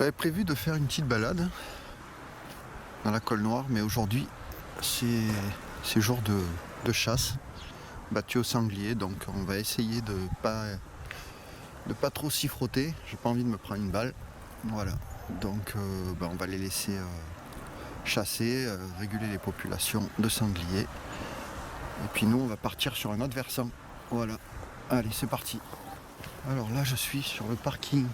J'avais prévu de faire une petite balade dans la Colle Noire, mais aujourd'hui c'est jour de chasse, battu au sanglier, donc on va essayer de pas trop s'y frotter. J'ai pas envie de me prendre une balle. Voilà. Donc on va les laisser chasser, réguler les populations de sangliers. Et puis nous on va partir sur un autre versant. Voilà. Allez, c'est parti. Alors là je suis sur le parking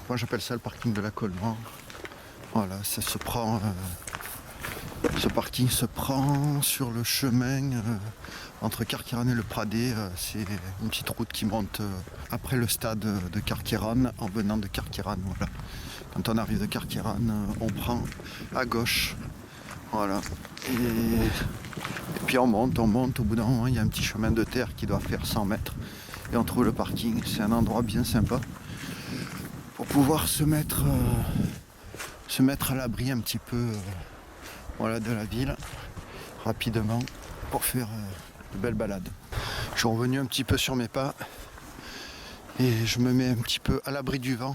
moi j'appelle ça le parking de la Colle Noire. Voilà, ça se prend. Ce parking se prend sur le chemin entre Carqueiranne et le Pradet. C'est une petite route qui monte après le stade de Carqueiranne en venant de Carqueiranne. Voilà. Quand on arrive de Carqueiranne, on prend à gauche. Voilà. Et puis on monte. Au bout d'un moment, il y a un petit chemin de terre qui doit faire 100 mètres. Et on trouve le parking. C'est un endroit bien sympa pour pouvoir se mettre à l'abri un petit peu de la ville rapidement pour faire de belles balades. Je suis revenu un petit peu sur mes pas et je me mets un petit peu à l'abri du vent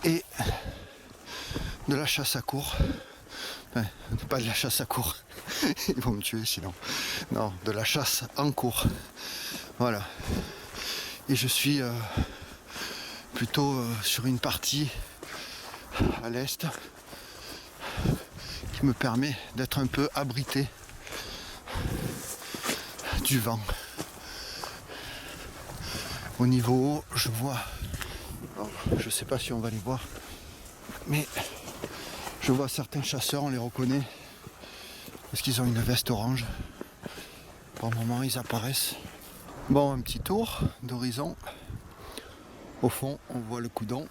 et de la chasse à courre. Pas de la chasse à courre, ils vont me tuer sinon. Non, de la chasse en cours. Voilà. Et je suis plutôt sur une partie à l'est qui me permet d'être un peu abrité du vent. Au niveau haut, je vois, alors, je sais pas si on va les voir, mais je vois certains chasseurs, on les reconnaît parce qu'ils ont une veste orange. Par moment ils apparaissent. Bon, un petit tour d'horizon. Au fond, on voit le Coudon,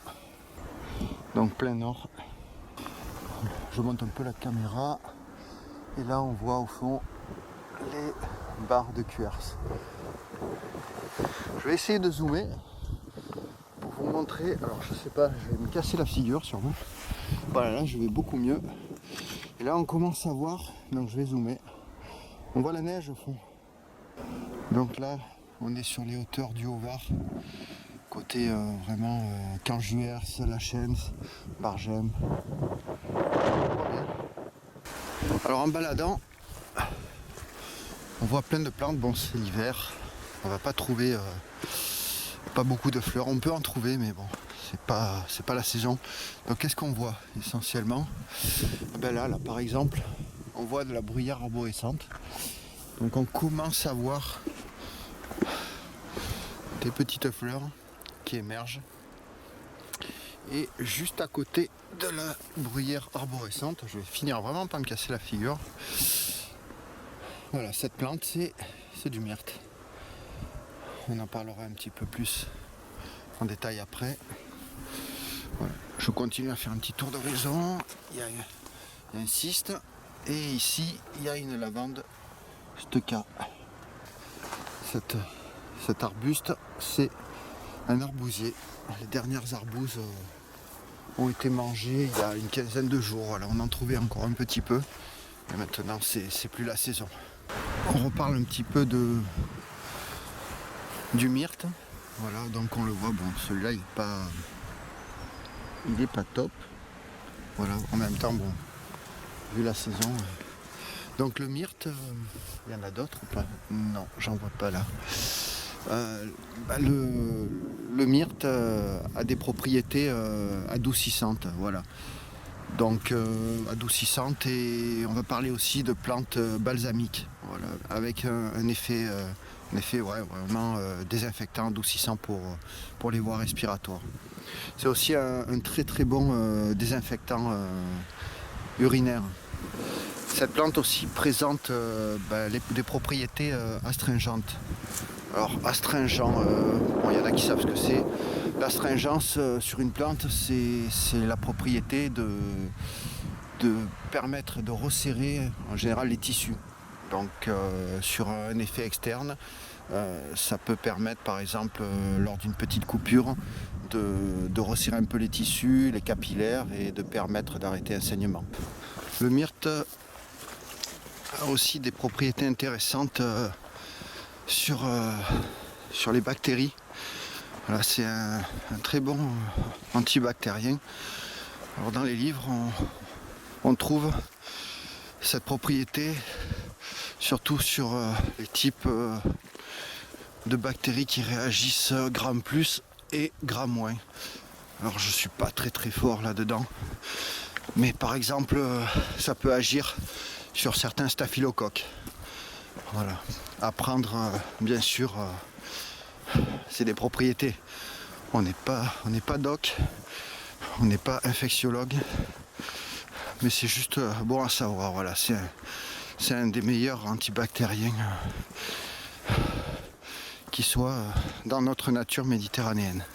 donc plein nord. Je monte un peu la caméra et là on voit au fond les barres de Cuers. Je vais essayer de zoomer pour vous montrer. Alors je sais pas, je vais me casser la figure sûrement. Voilà, là je vais beaucoup mieux. Et là on commence à voir, donc je vais zoomer. On voit la neige au fond. Donc là on est sur les hauteurs du Haut-Var. Côté vraiment Canjuers, La Chaîne, Bargem. Alors en baladant, on voit plein de plantes. Bon, c'est l'hiver, on va pas trouver pas beaucoup de fleurs. On peut en trouver, mais bon, c'est pas la saison. Donc qu'est-ce qu'on voit essentiellement? Là par exemple, on voit de la bruyère arborescente. Donc on commence à voir des petites fleurs qui émergent. Et juste à côté de la bruyère arborescente, je vais finir vraiment par me casser la figure. Voilà, cette plante c'est du myrte. On en parlera un petit peu plus en détail après. Voilà. Je continue à faire un petit tour d'horizon. Il y a un cyste et ici il y a une lavande stecca. Cet arbuste, c'est un arbousier. Les dernières arbouzes ont été mangées il y a une quinzaine de jours. Voilà, on en trouvait encore un petit peu. Et maintenant, c'est plus la saison. On reparle un petit peu du myrte. Voilà, donc on le voit. Bon, celui-là, il est pas top. Voilà, en même temps, bon, vu la saison. Donc le myrte, il y en a d'autres ou pas? Non, j'en vois pas là. Le myrte a des propriétés adoucissantes, voilà. Donc adoucissantes, et on va parler aussi de plantes balsamiques, voilà, avec un effet vraiment désinfectant, adoucissant pour les voies respiratoires. C'est aussi un très très bon désinfectant urinaire. Cette plante aussi présente des propriétés astringentes. Alors astringent, il y en a qui savent ce que c'est. L'astringence sur une plante, c'est la propriété de permettre de resserrer en général les tissus. Donc sur un effet externe, ça peut permettre par exemple lors d'une petite coupure de resserrer un peu les tissus, les capillaires et de permettre d'arrêter un saignement. Le myrte a aussi des propriétés intéressantes sur les bactéries. Voilà, c'est un très bon antibactérien. Alors dans les livres, on trouve cette propriété surtout sur les types de bactéries qui réagissent Gram plus et Gram moins. Alors je suis pas très fort là-dedans, mais par exemple ça peut agir sur certains staphylocoques. Voilà. À prendre bien sûr, c'est des propriétés. On n'est pas doc, on n'est pas infectiologue, mais c'est juste bon à savoir. Voilà, c'est un des meilleurs antibactériens qui soit dans notre nature méditerranéenne.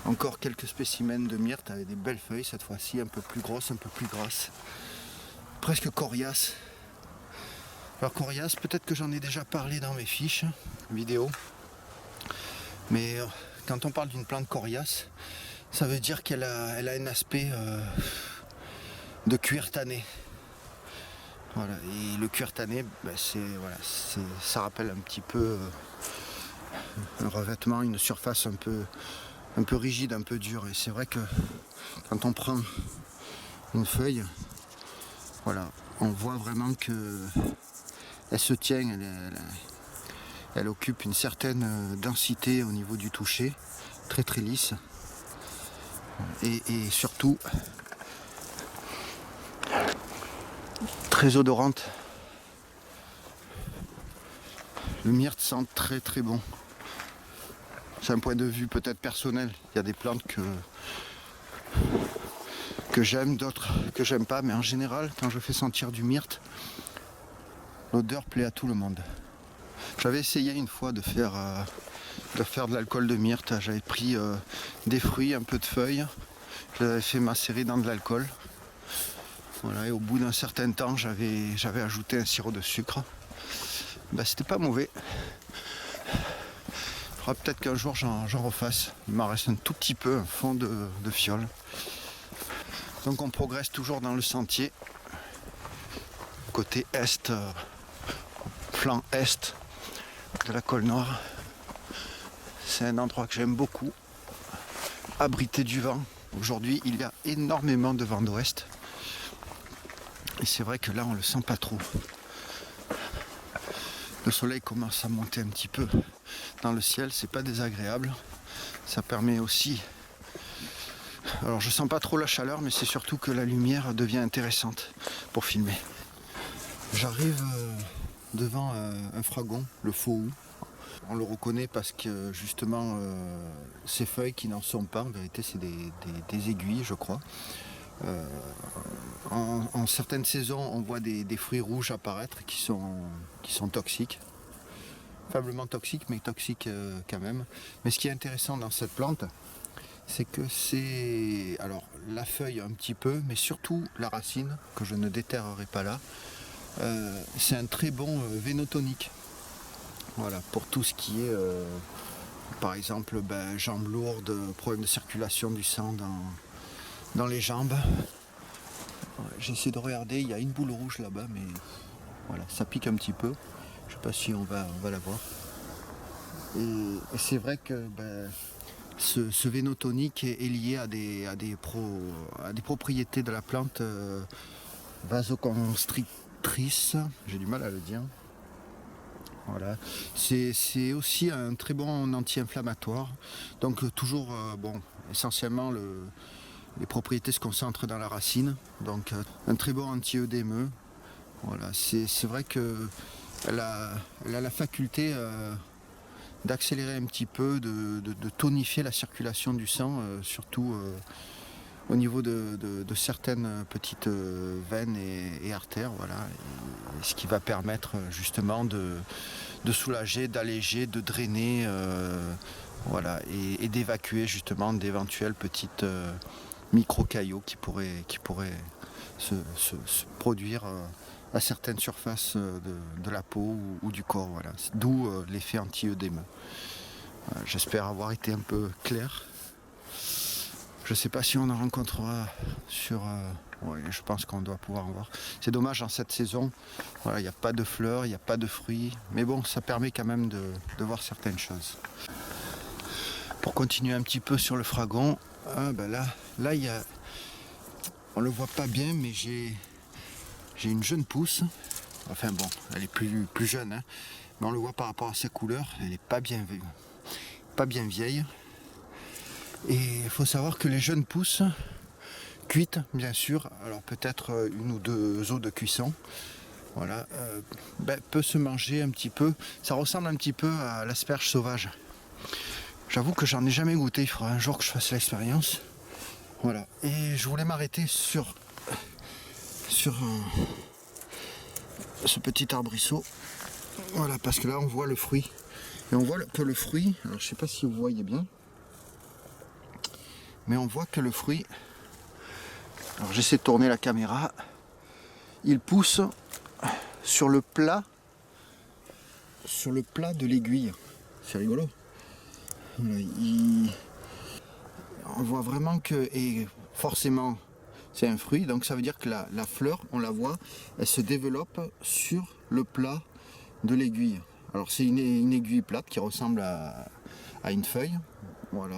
Encore quelques spécimens de myrte avec des belles feuilles, cette fois-ci un peu plus grosses, un peu plus grasses, presque coriaces. Alors coriace, peut-être que j'en ai déjà parlé dans mes fiches vidéo, mais quand on parle d'une plante coriace, ça veut dire qu'elle a un aspect de cuir tanné. Voilà. Et le cuir tanné, ça rappelle un petit peu un revêtement, une surface un peu rigide, un peu dure. Et c'est vrai que quand on prend une feuille, voilà, on voit vraiment que elle se tient, elle occupe une certaine densité au niveau du toucher, très lisse. Et surtout très odorante. Le myrte sent très bon. C'est un point de vue peut-être personnel. Il y a des plantes que j'aime, d'autres que j'aime pas, mais en général, quand je fais sentir du myrte, l'odeur plaît à tout le monde. J'avais essayé une fois de faire de l'alcool de myrte. J'avais pris des fruits, un peu de feuilles, je l'avais fait macérer dans de l'alcool. Voilà, et au bout d'un certain temps, j'avais ajouté un sirop de sucre. C'était pas mauvais. Il faudra peut-être qu'un jour j'en refasse. Il m'en reste un tout petit peu, un fond de fiole. Donc on progresse toujours dans le sentier. Côté est, flanc est de la Colle Noire. C'est un endroit que j'aime beaucoup. Abrité du vent. Aujourd'hui, il y a énormément de vent d'ouest. Et c'est vrai que là, on le sent pas trop. Le soleil commence à monter un petit peu dans le ciel, c'est pas désagréable. Ça permet aussi... Alors je sens pas trop la chaleur, mais c'est surtout que la lumière devient intéressante pour filmer. J'arrive devant un fragon, le faux hou. On le reconnaît parce que justement ces feuilles qui n'en sont pas, en vérité c'est des aiguilles je crois. En certaines saisons on voit des fruits rouges apparaître qui sont toxiques. Faiblement toxiques mais toxiques quand même. Mais ce qui est intéressant dans cette plante, c'est que c'est alors la feuille un petit peu, mais surtout la racine, que je ne déterrerai pas là. C'est un très bon vénotonique. Voilà, pour tout ce qui est par exemple jambes lourdes, problème de circulation du sang dans les jambes. J'essaie de regarder, il y a une boule rouge là-bas, mais voilà, ça pique un petit peu. Je sais pas si on va la voir. Et c'est vrai que ce vénotonique est lié à des propriétés de la plante vasoconstrictrice. J'ai du mal à le dire. Voilà. C'est aussi un très bon anti-inflammatoire. Donc toujours, essentiellement les propriétés se concentrent dans la racine. Donc un très bon anti-œdémeux. Voilà. C'est vrai qu'elle a la faculté d'accélérer un petit peu, de tonifier la circulation du sang, surtout au niveau de certaines petites veines et artères, voilà. Et ce qui va permettre justement de soulager, d'alléger, de drainer, voilà, et d'évacuer justement d'éventuels petites micro-caillots qui pourraient se produire à certaines surfaces de la peau ou du corps, voilà. D'où l'effet anti-œdémeux. J'espère avoir été un peu clair. Je ne sais pas si on en rencontrera sur... oui, je pense qu'on doit pouvoir en voir. C'est dommage en cette saison. Voilà, il n'y a pas de fleurs, il n'y a pas de fruits. Mais bon, ça permet quand même de voir certaines choses. Pour continuer un petit peu sur le fragon, là il y a... On le voit pas bien, mais j'ai une jeune pousse. Enfin bon, elle est plus jeune, hein. Mais on le voit par rapport à sa couleur, elle n'est pas bien vieille. Et il faut savoir que les jeunes pousses, cuites bien sûr, alors peut-être une ou deux eaux de cuisson, voilà, peut se manger un petit peu. Ça ressemble un petit peu à l'asperge sauvage. J'avoue que j'en ai jamais goûté, il faudra un jour que je fasse l'expérience. Voilà, et je voulais m'arrêter sur ce petit arbrisseau. Voilà, parce que là on voit le fruit. Et on voit que le fruit, alors je sais pas si vous voyez bien, mais on voit que le fruit, alors j'essaie de tourner la caméra, il pousse sur le plat de l'aiguille. C'est rigolo. Voilà, on voit vraiment que, et forcément c'est un fruit, donc ça veut dire que la fleur, on la voit, elle se développe sur le plat de l'aiguille. Alors c'est une aiguille plate qui ressemble à une feuille, voilà.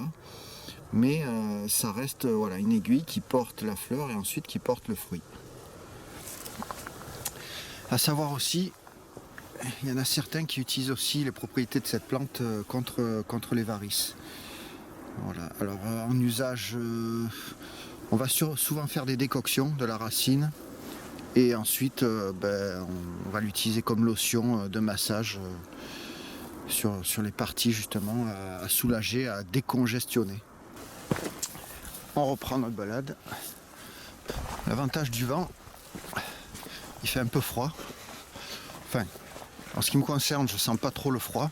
Mais ça reste voilà, une aiguille qui porte la fleur et ensuite qui porte le fruit. À savoir aussi, il y en a certains qui utilisent aussi les propriétés de cette plante contre les varices. Voilà. Alors en usage, on va souvent faire des décoctions de la racine et ensuite on va l'utiliser comme lotion de massage sur les parties justement à soulager, à décongestionner. On reprend notre balade. L'avantage du vent, il fait un peu froid. Enfin, en ce qui me concerne, je sens pas trop le froid,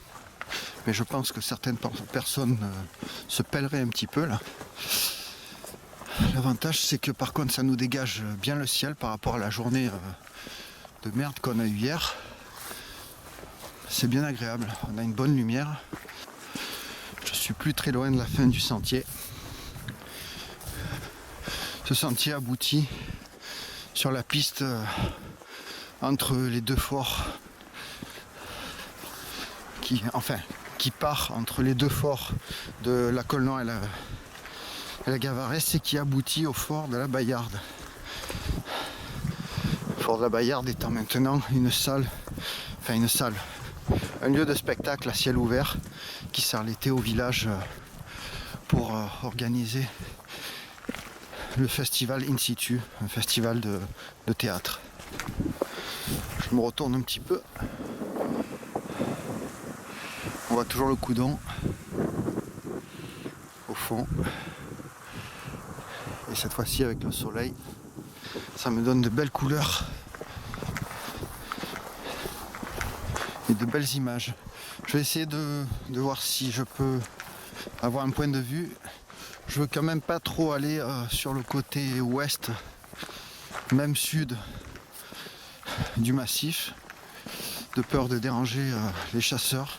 mais je pense que certaines personnes se pèleraient un petit peu là. L'avantage, c'est que par contre, ça nous dégage bien le ciel par rapport à la journée de merde qu'on a eu hier. C'est bien agréable, on a une bonne lumière. Je suis plus très loin de la fin du sentier. Ce sentier aboutit sur la piste entre les deux forts qui part entre les deux forts de la Colnan et la Gavaresse et qui aboutit au fort de la Baillarde. Le fort de la Baillarde étant maintenant un lieu de spectacle à ciel ouvert qui sert l'été au village pour organiser le festival In Situ, un festival de théâtre. Je me retourne un petit peu. On voit toujours le Coudon au fond. Et cette fois-ci avec le soleil, ça me donne de belles couleurs et de belles images. Je vais essayer de voir si je peux avoir un point de vue. Je veux quand même pas trop aller sur le côté ouest, même sud du massif, de peur de déranger les chasseurs.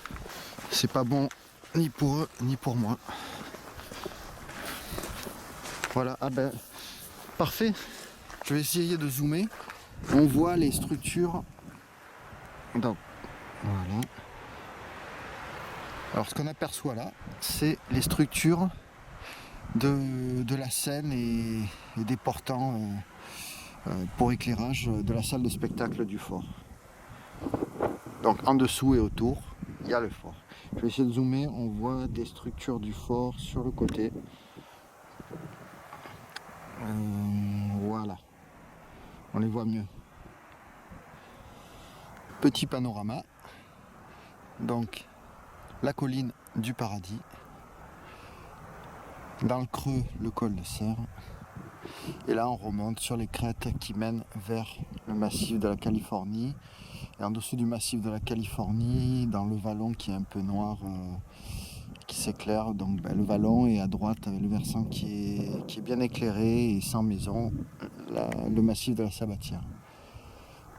C'est pas bon ni pour eux ni pour moi. Voilà, parfait. Je vais essayer de zoomer. On voit les structures. Donc, voilà. Alors ce qu'on aperçoit là, c'est les structures de la scène et des portants pour éclairage de la salle de spectacle du fort. Donc en dessous et autour, il y a le fort. Je vais essayer de zoomer, on voit des structures du fort sur le côté. Voilà, on les voit mieux. Petit panorama, donc la colline du Paradis, dans le creux le col de Serre, et là on remonte sur les crêtes qui mènent vers le massif de la Californie, et en dessous du massif de la Californie, dans le vallon qui est un peu noir, qui s'éclaire, donc le vallon, et à droite le versant qui est bien éclairé et sans maison, le massif de la Sabatière,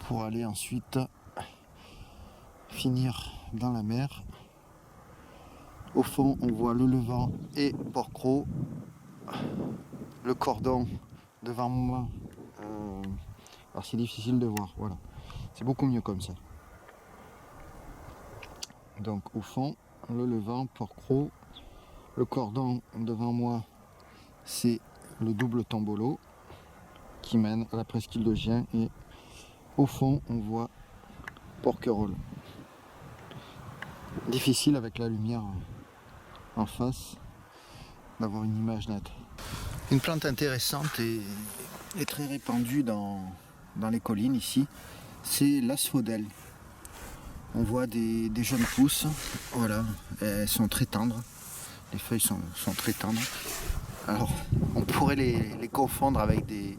pour aller ensuite finir dans la mer. Au fond on voit le Levant et Port-Cros le cordon devant moi. Alors c'est difficile de voir, voilà. C'est beaucoup mieux comme ça. Donc au fond, le Levant, Port-Cros, le cordon devant moi, c'est le double tombolo qui mène à la presqu'île de Gien, et au fond on voit Porquerolles. Difficile avec la lumière en face d'avoir une image nette. Une plante intéressante et très répandue dans les collines ici, c'est l'asphodèle. On voit des jeunes pousses, voilà, elles sont très tendres, les feuilles sont très tendres. Alors on pourrait les confondre avec des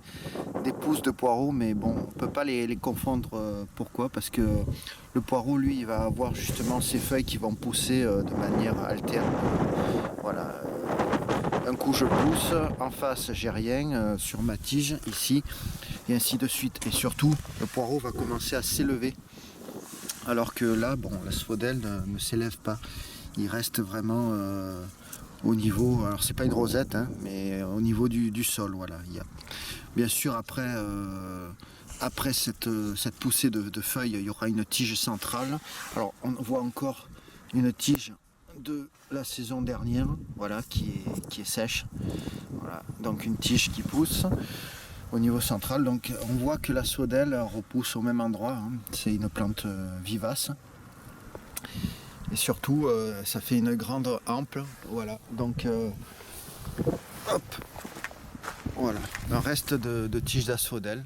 pousses de poireaux, mais bon, on ne peut pas les confondre. Pourquoi? Parce que le poireau, lui, il va avoir justement ses feuilles qui vont pousser de manière alterne. Voilà. Un coup je pousse, en face j'ai rien sur ma tige ici, et ainsi de suite. Et surtout, le poireau va commencer à s'élever. Alors que là, bon, l'asphodèle ne s'élève pas. Il reste vraiment au niveau, alors c'est pas une rosette, hein, mais au niveau du sol, voilà. Il y a, bien sûr, après cette poussée de feuilles, il y aura une tige centrale. Alors on voit encore une tige de la saison dernière, voilà, qui est sèche. Voilà, donc une tige qui pousse au niveau central. Donc on voit que l'asphodèle repousse au même endroit, hein. C'est une plante vivace. Et surtout, ça fait une grande hampe, voilà. Donc, hop, voilà, un reste de tiges d'asphodèle,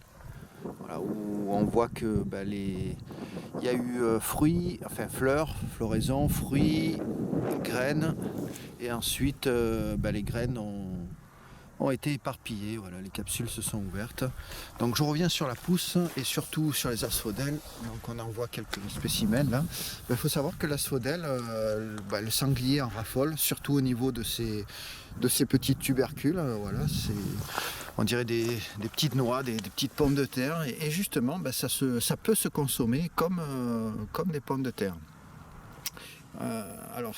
voilà, où on voit que il y a eu fruits, enfin fleurs, floraison, fruits, graines, et ensuite les graines ont été éparpillées, voilà, les capsules se sont ouvertes. Donc je reviens sur la pousse et surtout sur les asphodèles. Donc on en voit quelques spécimens là. Il faut savoir que l'asphodèle, le sanglier en raffole, surtout au niveau de ces petits tubercules. Voilà, on dirait des petites noix, des petites pommes de terre. Et justement, ça peut se consommer comme des pommes de terre. Alors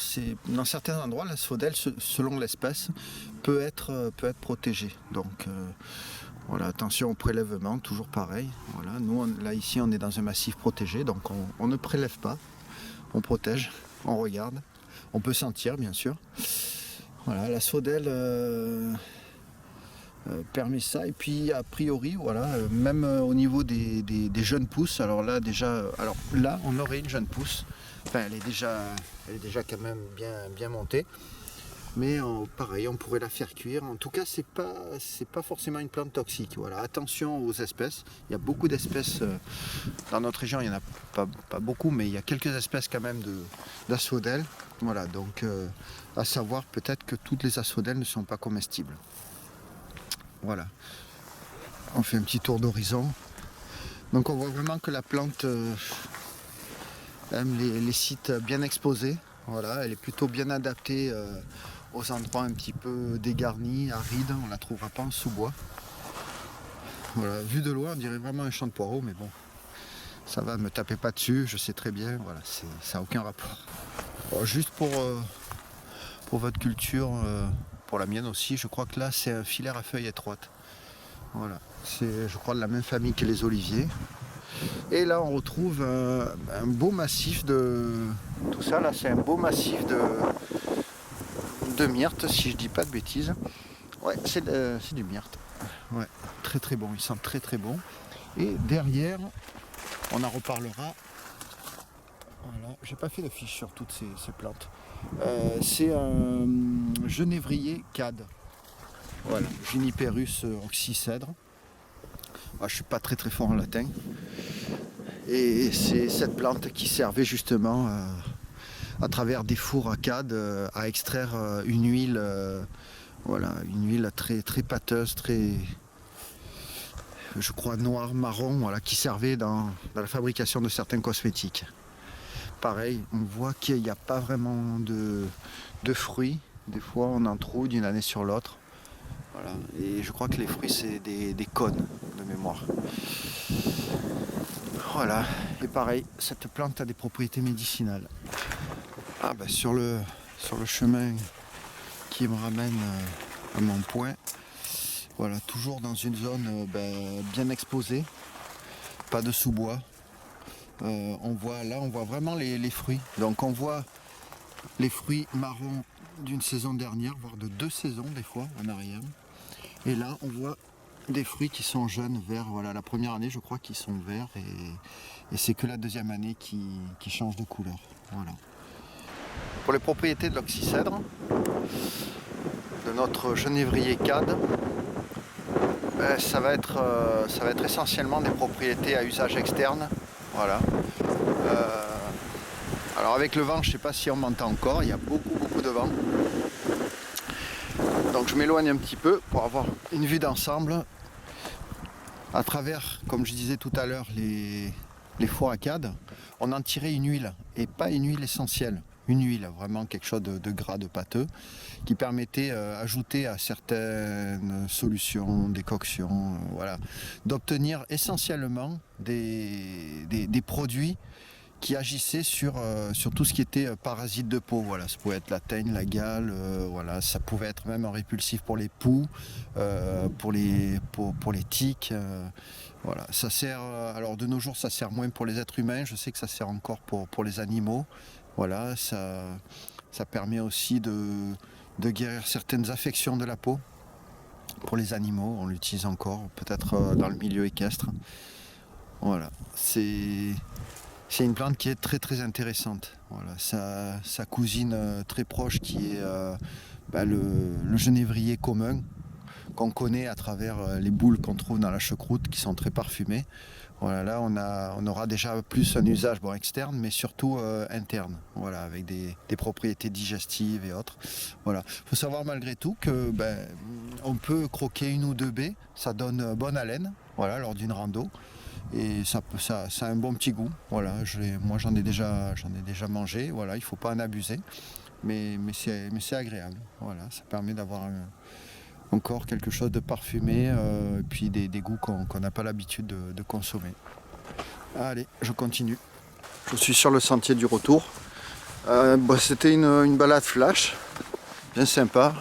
dans certains endroits, l'asphodèle, selon l'espèce, peut être protégé. Donc voilà, attention au prélèvement, toujours pareil. Voilà, nous là ici on est dans un massif protégé, donc on ne prélève pas, on protège, on regarde, on peut sentir bien sûr. Voilà, l'asphodèle permet ça, et puis a priori voilà, même au niveau des jeunes pousses, alors là on aurait une jeune pousse. Enfin, elle est déjà quand même bien montée, mais pareil, on pourrait la faire cuire. En tout cas, c'est pas forcément une plante toxique. Voilà, attention aux espèces. Il y a beaucoup d'espèces dans notre région. Il y en a pas beaucoup, mais il y a quelques espèces quand même d'asphodèles. Voilà, donc à savoir peut-être que toutes les asphodèles ne sont pas comestibles. Voilà, on fait un petit tour d'horizon. Donc on voit vraiment que la plante aime les sites bien exposés. Voilà, elle est plutôt bien adaptée aux endroits un petit peu dégarnis, arides. On ne la trouvera pas en sous-bois. Voilà, vu de loin, on dirait vraiment un champ de poireaux, mais bon, ça va, ne me tapez pas dessus, je sais très bien. Voilà, ça n'a aucun rapport. Bon, juste pour votre culture, pour la mienne aussi, je crois que là c'est un filaire à feuilles étroites. Voilà, c'est, je crois, de la même famille que les oliviers. Et là on retrouve un beau massif de... Tout ça là, c'est un beau massif de myrte, si je dis pas de bêtises. Ouais, c'est du myrte. Ouais, très très bon, il sent très très bon. Et derrière, on en reparlera. Voilà, j'ai pas fait de fiche sur toutes ces plantes. C'est un genévrier cade. Voilà, Juniperus oxycèdre. Je suis pas très très fort en latin. Et c'est cette plante qui servait justement à travers des fours à cade à extraire une huile, une huile très très pâteuse, très, je crois, noir marron, voilà, qui servait dans la fabrication de certains cosmétiques. Pareil, on voit qu'il n'y a pas vraiment de fruits. Des fois on en trouve d'une année sur l'autre. Voilà. Et je crois que les fruits c'est des cônes de mémoire. Voilà, et pareil, cette plante a des propriétés médicinales. Sur le chemin qui me ramène à mon point, Voilà, toujours dans une zone bien exposée, pas de sous-bois. On voit vraiment les fruits. Donc on voit les fruits marrons d'une saison dernière, voire de 2 saisons des fois en arrière. Et là on voit des fruits qui sont jeunes, verts. Voilà, la première année je crois qu'ils sont verts et c'est que la deuxième année qui change de couleur. Voilà. Pour les propriétés de l'oxycèdre, de notre genévrier CAD, ça va être essentiellement des propriétés à usage externe. Voilà. Alors avec le vent, je ne sais pas si on m'entend encore, il y a beaucoup de vent. Donc je m'éloigne un petit peu pour avoir une vue d'ensemble à travers, comme je disais tout à l'heure, les fours à CAD. On en tirait une huile, et pas une huile essentielle. Une huile, vraiment quelque chose de gras, de pâteux, qui permettait, ajouter à certaines solutions, décoctions, voilà, d'obtenir essentiellement des produits qui agissaient sur tout ce qui était parasites de peau. Voilà, ça pouvait être la teigne, la gale, voilà, ça pouvait être même un répulsif pour les poux, pour les tiques. Voilà, ça sert. Alors de nos jours, ça sert moins pour les êtres humains. Je sais que ça sert encore pour les animaux. Voilà, ça permet aussi de guérir certaines affections de la peau. Pour les animaux, on l'utilise encore, peut-être dans le milieu équestre. Voilà, c'est une plante qui est très intéressante. Voilà, sa cousine très proche qui est le genévrier commun, qu'on connaît à travers les boules qu'on trouve dans la choucroute qui sont très parfumées. Voilà, là on aura déjà plus un usage externe, mais surtout interne, voilà, avec des propriétés digestives et autres. Voilà. Faut savoir malgré tout que on peut croquer une ou deux baies, ça donne bonne haleine, voilà, lors d'une rando. Et ça a un bon petit goût. Voilà, moi j'en ai déjà mangé. Voilà, il ne faut pas en abuser, mais c'est agréable. Voilà, ça permet d'avoir encore quelque chose de parfumé, et puis des goûts qu'on n'a pas l'habitude de consommer. Allez, je continue. Je suis sur le sentier du retour. C'était une balade flash, bien sympa.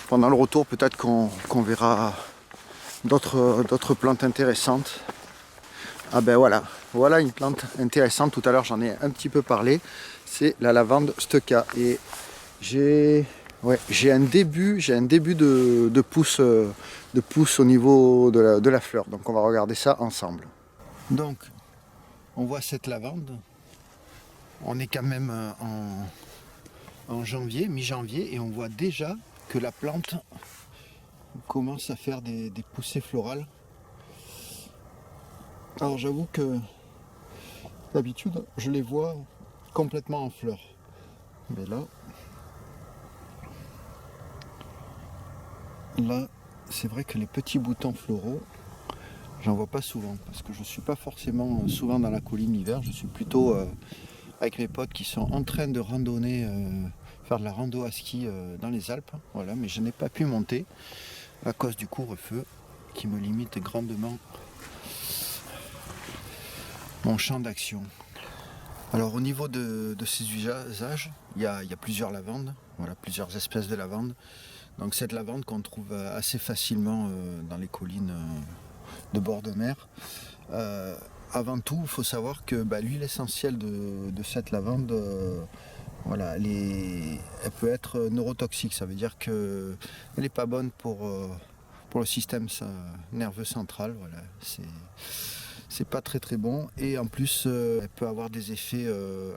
Pendant le retour, peut-être qu'on verra d'autres plantes intéressantes. Ah ben voilà une plante intéressante. Tout à l'heure j'en ai un petit peu parlé. C'est la lavande stecca. Et j'ai un début de pousse au niveau de la fleur. Donc on va regarder ça ensemble. Donc on voit cette lavande. On est quand même en janvier, mi-janvier, et on voit déjà que la plante commence à faire des poussées florales. Alors j'avoue que d'habitude je les vois complètement en fleurs. Mais là c'est vrai que les petits boutons floraux, j'en vois pas souvent parce que je suis pas forcément souvent dans la colline l'hiver, je suis plutôt avec mes potes qui sont en train de randonner, faire de la rando à ski dans les Alpes. Voilà, mais je n'ai pas pu monter à cause du couvre-feu qui me limite grandement mon champ d'action. Alors au niveau de ces usages, il y a plusieurs lavandes, voilà, plusieurs espèces de lavande. Donc cette lavande qu'on trouve assez facilement dans les collines de bord de mer. Avant tout, il faut savoir que l'huile essentielle de cette lavande, voilà, elle peut être neurotoxique. Ça veut dire qu'elle n'est pas bonne pour le système nerveux central. Voilà, c'est pas très bon, et en plus elle peut avoir des effets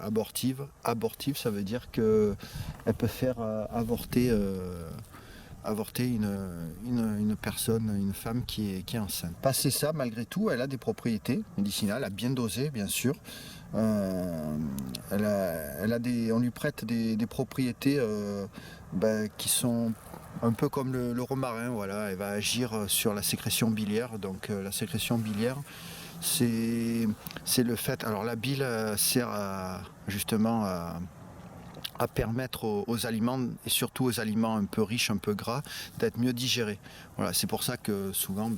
abortifs. Abortif, ça veut dire qu'elle peut faire avorter une personne, une femme qui est enceinte. Passé ça, malgré tout, elle a des propriétés médicinales, à bien doser bien sûr. On lui prête des propriétés qui sont un peu comme le romarin. Voilà, elle va agir sur la sécrétion biliaire. Donc la sécrétion biliaire, c'est le fait. Alors la bile sert justement à permettre aux aliments, et surtout aux aliments un peu riches, un peu gras, d'être mieux digérés. Voilà, c'est pour ça que souvent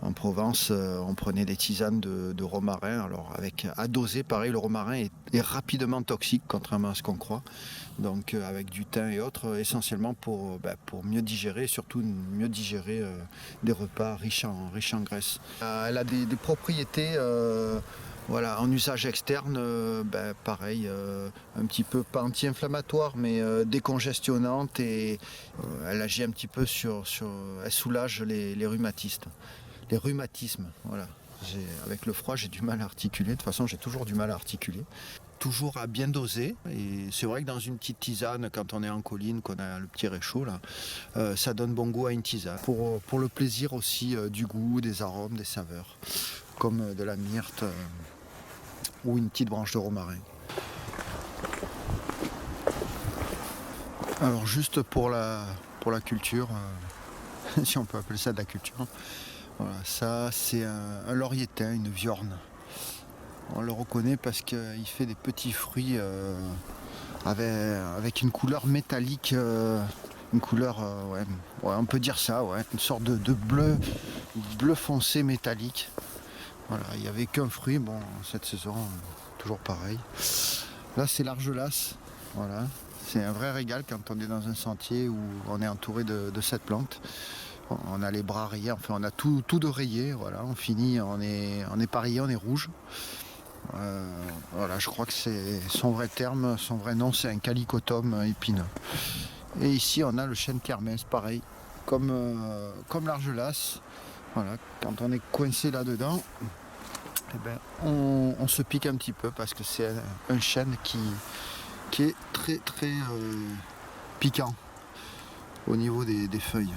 En Provence, on prenait des tisanes de romarin. Alors à doser, pareil, le romarin est rapidement toxique, contrairement à ce qu'on croit. Donc avec du thym et autres, essentiellement pour mieux digérer, et surtout mieux digérer des repas riches en graisse. Elle a des propriétés en usage externe, pareil, un petit peu pas anti-inflammatoire, mais décongestionnante, et elle agit un petit peu elle soulage les rhumatismes. Les rhumatismes, voilà. Avec le froid, j'ai du mal à articuler. De toute façon, j'ai toujours du mal à articuler. Toujours à bien doser. Et c'est vrai que dans une petite tisane, quand on est en colline, qu'on a le petit réchaud, là, ça donne bon goût à une tisane. Pour le plaisir aussi du goût, des arômes, des saveurs, comme de la myrte ou une petite branche de romarin. Alors juste pour la culture, si on peut appeler ça de la culture, voilà, ça c'est un laurier thym, une viorne. On le reconnaît parce qu'il fait des petits fruits avec une couleur métallique, une couleur, on peut dire ça, une sorte de bleu foncé métallique. Voilà, il n'y avait qu'un fruit, bon, cette saison, toujours pareil. Là c'est l'argelasse, voilà. C'est un vrai régal quand on est dans un sentier où on est entouré de cette plante. On a les bras rayés, enfin on a tout de rayé, voilà, on finit, on est pas rayé, on est rouge. Voilà, je crois que c'est son vrai terme, son vrai nom, c'est un calicotum épineux. Et ici on a le chêne kermès, pareil, comme l'argelasse. Voilà, quand on est coincé là-dedans, on se pique un petit peu parce que c'est un chêne qui est très très piquant au niveau des feuilles.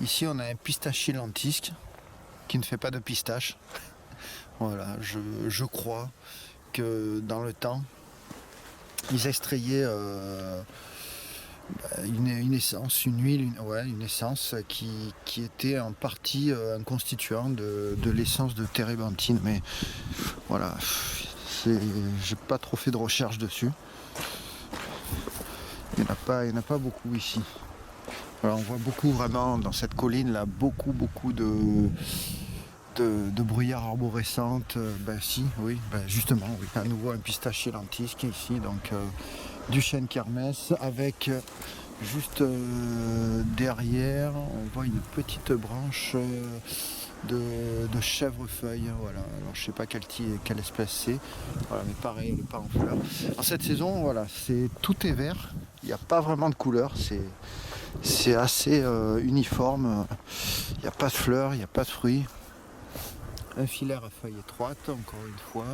Ici on a un pistachier lentisque qui ne fait pas de pistache. Voilà, je crois que dans le temps ils extrayaient une essence, une huile, une essence qui était en partie un constituant de l'essence de térébenthine. Mais voilà, j'ai pas trop fait de recherche dessus. Il n'y en a pas beaucoup ici. Voilà, on voit beaucoup vraiment dans cette colline là, beaucoup de bruyères arborescentes. Justement, oui. À nouveau un pistachier lentisque ici, donc du chêne kermès avec juste derrière, on voit une petite branche de chèvrefeuille. Voilà. Alors je sais pas quelle espèce c'est. Voilà, mais pareil, elle n'est pas en fleurs. En cette saison, voilà, tout est vert. Il n'y a pas vraiment de couleur. C'est assez uniforme. Il n'y a pas de fleurs, il n'y a pas de fruits. Un filaire à feuilles étroites, encore une fois.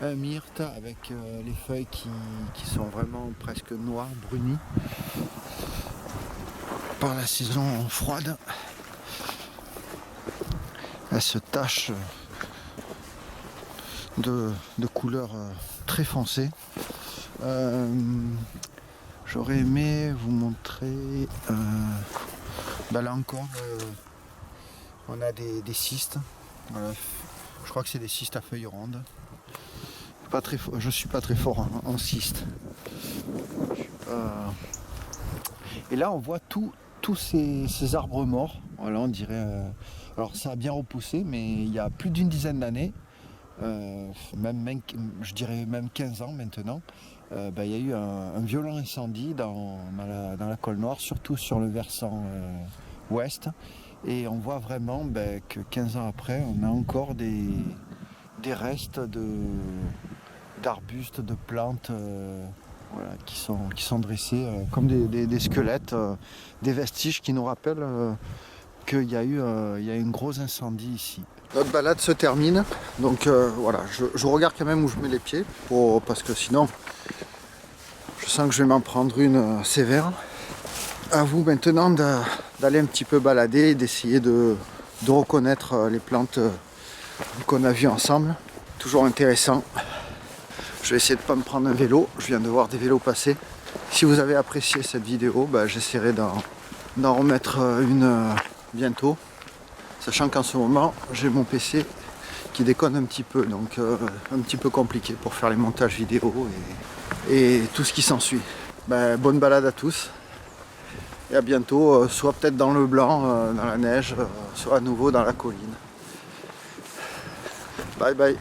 Un myrte avec les feuilles qui sont vraiment presque noires, brunies par la saison froide. Elle se tache de couleurs très foncées. J'aurais aimé vous montrer, là encore, on a des cystes. Voilà. Je crois que c'est des cystes à feuilles rondes. Je suis pas très fort en cystes. Et là on voit tous ces arbres morts. Voilà, on dirait. Alors ça a bien repoussé, mais il y a plus d'une dizaine d'années, je dirais même 15 ans maintenant, il y a eu un violent incendie dans la Colle Noire, surtout sur le versant ouest. Et on voit vraiment que 15 ans après, on a encore des restes d'arbustes, de plantes qui sont dressés comme des squelettes, des vestiges qui nous rappellent qu'il y a eu un gros incendie ici. Notre balade se termine, donc voilà, je regarde quand même où je mets les pieds, parce que sinon je sens que je vais m'en prendre une sévère. À vous maintenant d'aller un petit peu balader et d'essayer de reconnaître les plantes qu'on a vues ensemble. Toujours intéressant. Je vais essayer de ne pas me prendre un vélo, je viens de voir des vélos passer. Si vous avez apprécié cette vidéo, j'essaierai d'en remettre une bientôt. Sachant qu'en ce moment, j'ai mon PC qui déconne un petit peu, donc un petit peu compliqué pour faire les montages vidéo et tout ce qui s'ensuit. Bonne balade à tous. Et à bientôt, soit peut-être dans le blanc, dans la neige, soit à nouveau dans la colline. Bye bye.